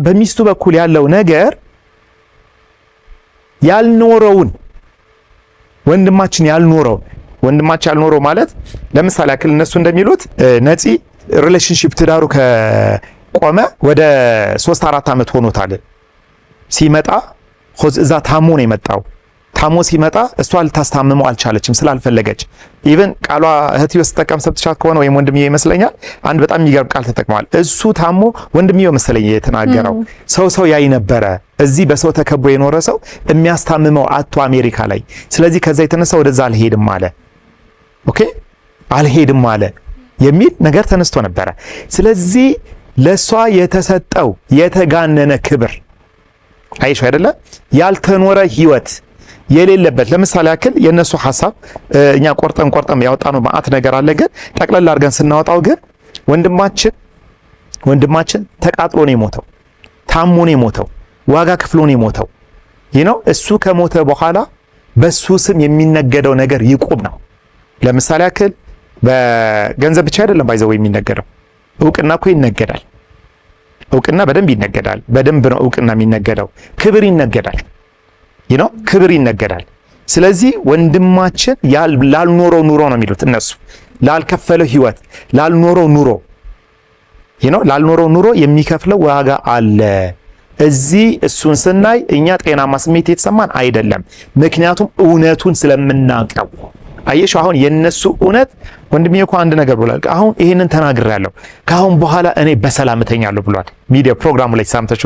በሚስቱ በኩል ያለው ነገር ያልኖረውን ወንድማችን ያልኖረው ማለት ለምሳሌ አክል እነሱ እንደሚሉት ነፂ ሪሌሽንሺፕ ትዳሩ ከቆመ ወደ 3-4 ዓመት ሆኖታል። ሲመጣ እዛ ታሞ ነው የመጣው። ታሞ ሲመጣ እሷ ልታስታምመው አልቻለችም ስላልፈለገች። ኢቭን ቃሏ እህትዮ ስትጠቀም ሰብትቻት ከሆነ ወይም ወንድምዬ ይመስለኛል አንድ በጣም የሚገርም ቃል ተጠቅመዋል። እሱ ታሞ ወንድምዬው መሰለኝ የተናገረው ሰው ያይ ነበረ። እዚህ በሰው ተከቦ የኖረ ሰው የሚያስታምመው አቶ አሜሪካ ላይ። ስለዚህ ከዛ የተነሳ ወደዛ አልሄድም አለ። ኦኬ አልሄድም አለ የሚል ነገር ተነስቶ ነበረ። ስለዚህ ለሷ የተሰጠው የተጋነነ ክብር አይሽ አይደለ ያልተኖረ ህይወት የሌለበት። ለምሳሌ ያክል የነሱ ሐሳብ እኛ ቆርጠም ያወጣነው ማአት ነገር አለ። ግን ጠቅለል አድርገን ስናወጣው ግን ወንድማችን ተቃጥሎ ነው የሞተው፣ ታሞ ነው የሞተው፣ ዋጋ ከፍሎ ነው የሞተው። እሱ ከሞተ በኋላ በሱ ስም የሚነገደው ነገር ይቁም ነው። ለምሳሌ ያክል በገንዘብ ብቻ አይደለም ባይዘው የሚነገደው፣ እውቅና እኮ ይነገዳል። እውቅና በደንብ ይነገዳል። በደንብ ነው እውቅና የሚነገደው። ክብር ይነገዳል። ክብር ይነገዳል። ስለዚህ ወንድማችን ላልኖረው ኑሮ ነው የሚሉት እነሱ፣ ላልከፈለው ህይወት፣ ላልኖረው ኑሮ የሚከፍለው ዋጋ አለ። እዚህ እሱን ስናይ እኛ ጤናማ ስሜት የተሰማን አይደለም። ምክንያቱም እውነቱን ስለምናውቀው። አየሽ አሁን የነሱ እውነት ወንድሜ እኮ አንድ ነገር ብሏል። አሁን ይሄንን ተናግሬያለሁ፣ ከአሁን በኋላ እኔ በሰላም እተኛለሁ ብሏል። ሚዲያ ፕሮግራሙ ላይ ሳምተሽ